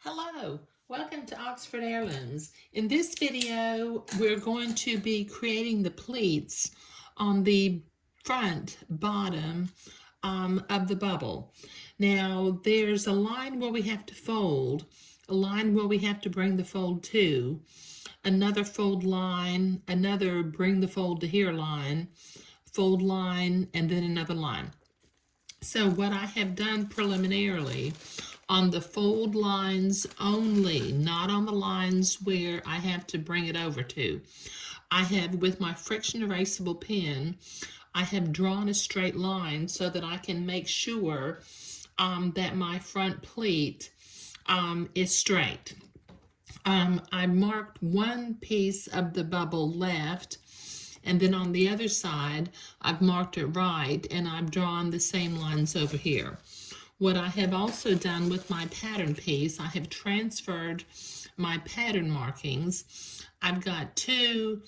Hello, welcome to Oxford Heirlooms. In this video, we're going to be creating the pleats on the front bottom of the bubble. Now, there's a line where we have to fold, a line where we have to bring the fold to, another fold line, another bring the fold to here line, fold line, and then another line. So what I have done preliminarily on the fold lines only, not on the lines where I have to bring it over to, I have, with my friction erasable pen, I have drawn a straight line so that I can make sure that my front pleat is straight. I marked one piece of the bubble left, and then on the other side, I've marked it right, and I've drawn the same lines over here. What I have also done with my pattern piece, I have transferred my pattern markings. I've got two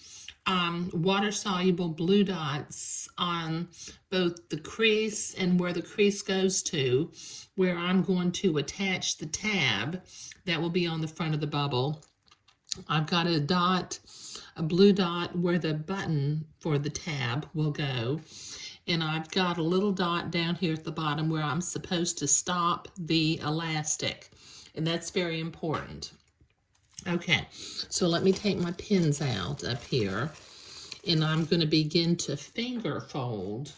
water-soluble blue dots on both the crease and where the crease goes to, where I'm going to attach the tab that will be on the front of the bubble. I've got a dot, a blue dot where the button for the tab will go. And I've got a little dot down here at the bottom where I'm supposed to stop the elastic. And that's very important. Okay, so let me take my pins out up here. And I'm going to begin to finger fold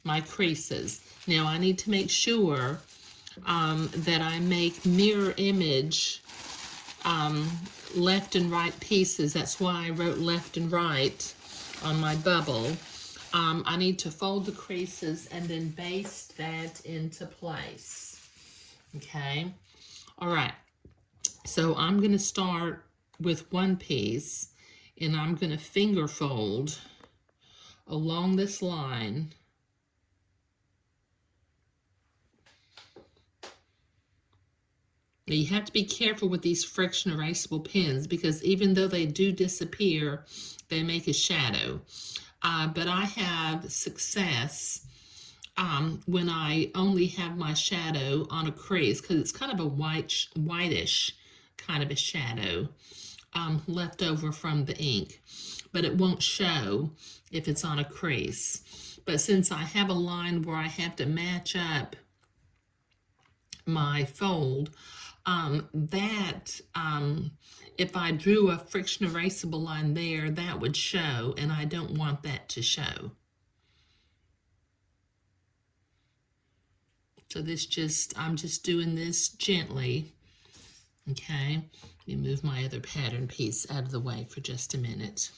my creases. Now I need to make sure that I make mirror image left and right pieces. That's why I wrote left and right on my bubble. I need to fold the creases and then baste that into place. Okay, all right. So I'm going to start with one piece, and I'm going to finger fold along this line. Now you have to be careful with these friction erasable pens because even though they do disappear, they make a shadow. But I have success when I only have my shadow on a crease because it's kind of a whitish kind of a shadow left over from the ink. But it won't show if it's on a crease. But since I have a line where I have to match up my fold, if I drew a friction erasable line there, that would show, and I don't want that to show. So I'm just doing this gently. Okay, let me move my other pattern piece out of the way for just a minute.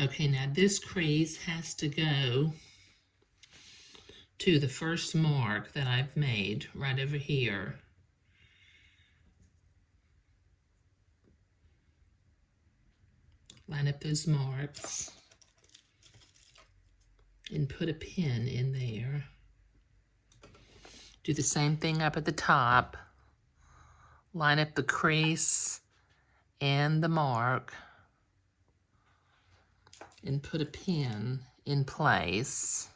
Okay, now this crease has to go to the first mark that I've made right over here. Line up those marks and put a pin in there. Do the same thing up at the top. Line up the crease and the mark and put a pin in place.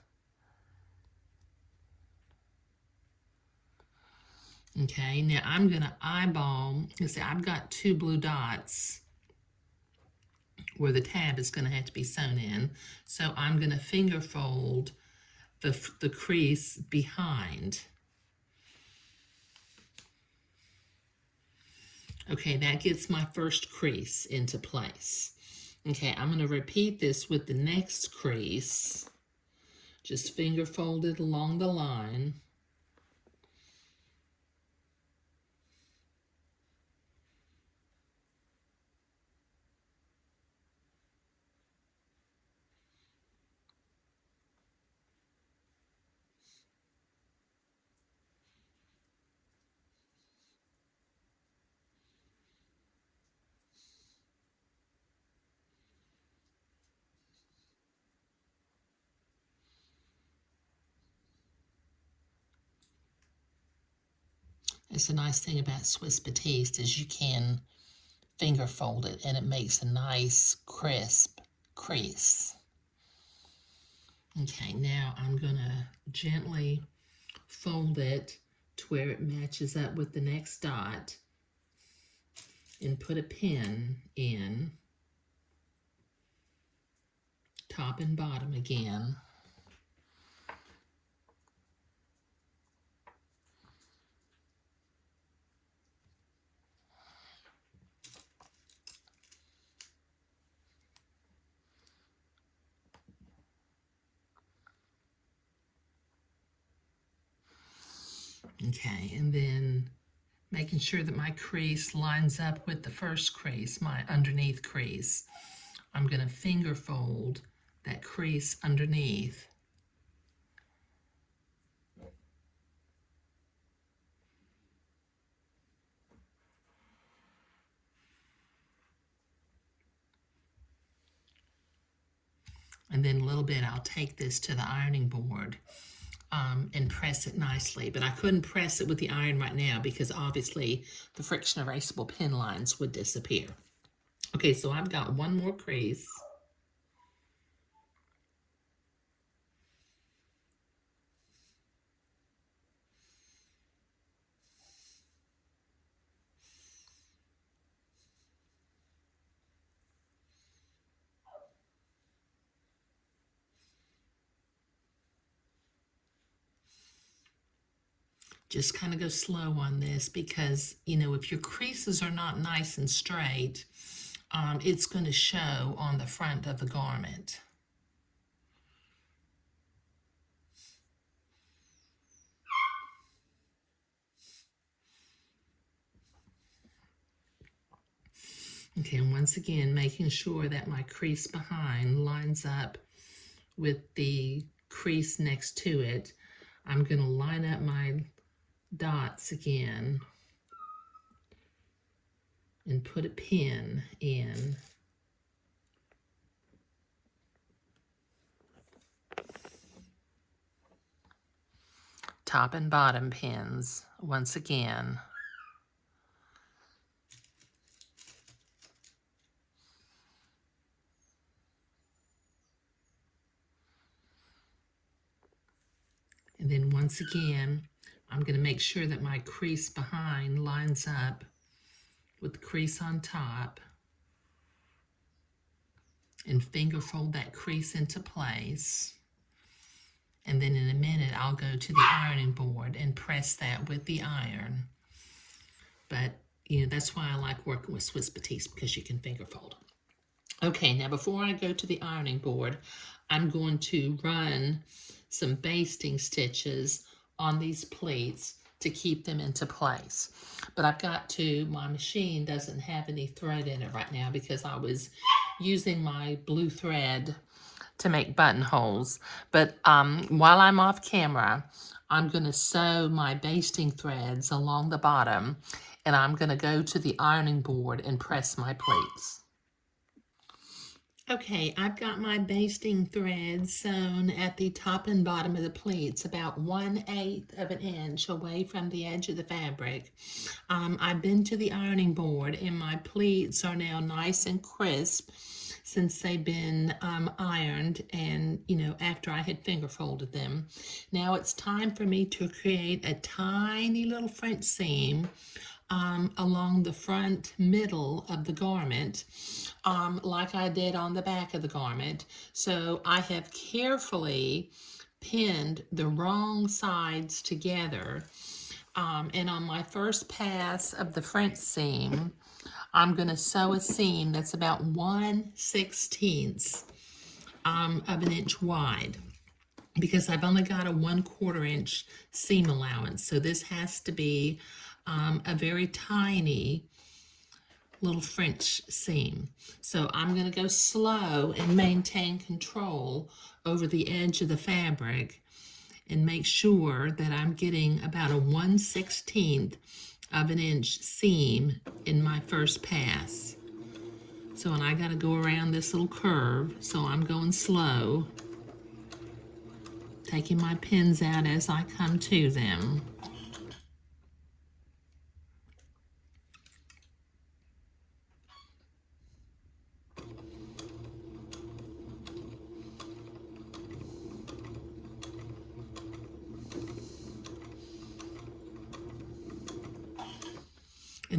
Okay, now I'm going to eyeball, you see I've got two blue dots where the tab is going to have to be sewn in. So I'm going to finger fold the crease behind. Okay, that gets my first crease into place. Okay, I'm going to repeat this with the next crease. Just finger fold it along the line. It's a nice thing about Swiss Batiste is you can finger fold it and it makes a nice crisp crease. Okay, now I'm going to gently fold it to where it matches up with the next dot and put a pin in, top and bottom again. Okay, and then making sure that my crease lines up with the first crease, my underneath crease. I'm going to finger fold that crease underneath. And then a little bit, I'll take this to the ironing board and press it nicely. But I couldn't press it with the iron right now because obviously the friction erasable pin lines would disappear. Okay, so I've got one more crease. Just kind of go slow on this because, you know, if your creases are not nice and straight, it's going to show on the front of the garment. Okay, and once again, making sure that my crease behind lines up with the crease next to it. I'm going to line up my dots again and put a pin in. Top and bottom pins once again. And then once again, I'm going to make sure that my crease behind lines up with the crease on top and finger fold that crease into place. And then in a minute, I'll go to the ironing board and press that with the iron. But, you know, that's why I like working with Swiss Batiste, because you can finger fold. Okay, now before I go to the ironing board, I'm going to run some basting stitches on these pleats to keep them into place. But I've got to, my machine doesn't have any thread in it right now because I was using my blue thread to make buttonholes. But while I'm off camera, I'm going to sew my basting threads along the bottom, and I'm going to go to the ironing board and press my pleats. Okay, I've got my basting thread sewn at the top and bottom of the pleats, about 1/8 of an inch away from the edge of the fabric. I've been to the ironing board, and my pleats are now nice and crisp since they've been ironed and, you know, after I had finger folded them. Now it's time for me to create a tiny little French seam along the front middle of the garment, like I did on the back of the garment. So I have carefully pinned the wrong sides together. And on my first pass of the French seam, I'm going to sew a seam that's about 1/16 of an inch wide, because I've only got a 1/4 inch seam allowance. So this has to be a very tiny little French seam. So I'm going to go slow and maintain control over the edge of the fabric and make sure that I'm getting about a 1/16 of an inch seam in my first pass. So, and I got to go around this little curve, so I'm going slow, taking my pins out as I come to them.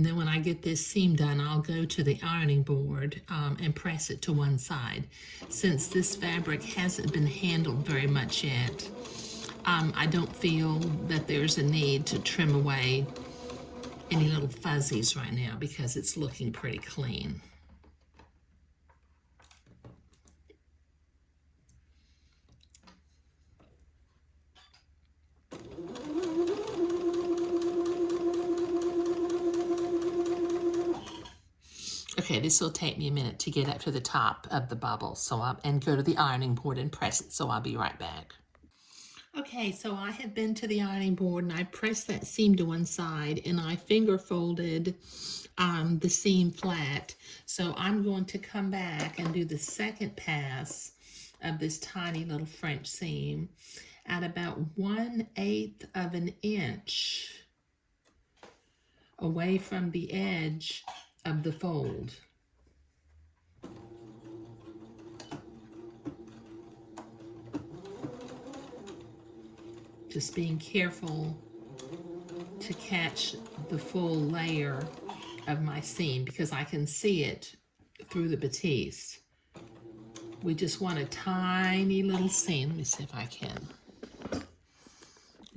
And then when I get this seam done, I'll go to the ironing board and press it to one side. Since this fabric hasn't been handled very much yet, I don't feel that there's a need to trim away any little fuzzies right now because it's looking pretty clean. Okay, this will take me a minute to get up to the top of the bubble and go to the ironing board and press it, so I'll be right back. Okay, so I have been to the ironing board and I pressed that seam to one side and I finger folded the seam flat. So I'm going to come back and do the second pass of this tiny little French seam at about 1/8 of an inch away from the edge of the fold. Just being careful to catch the full layer of my seam because I can see it through the batiste. We just want a tiny little seam. Let me see if I can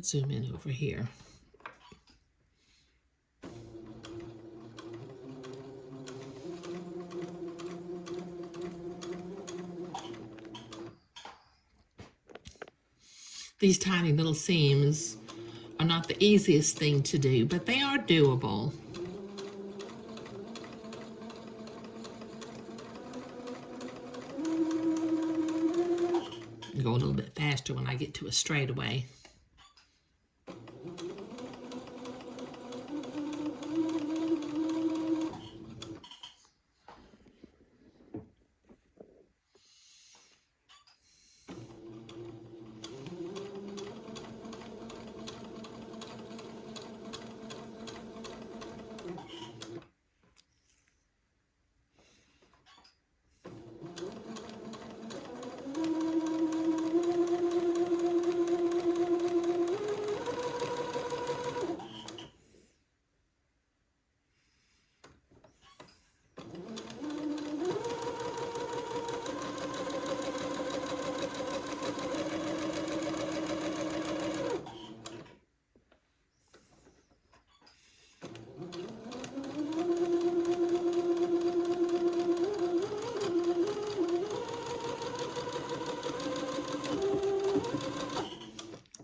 zoom in over here. These tiny little seams are not the easiest thing to do, but they are doable. Go a little bit faster when I get to a straightaway.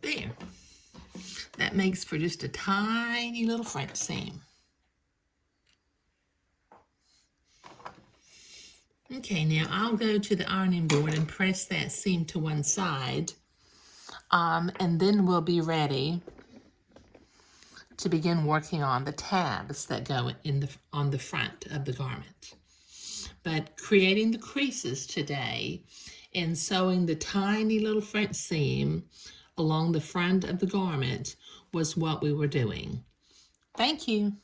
There. That makes for just a tiny little French seam. Okay, now I'll go to the ironing board and press that seam to one side, and then we'll be ready to begin working on the tabs that go on the front of the garment. But creating the creases today and sewing the tiny little French seam along the front of the garment was what we were doing. Thank you.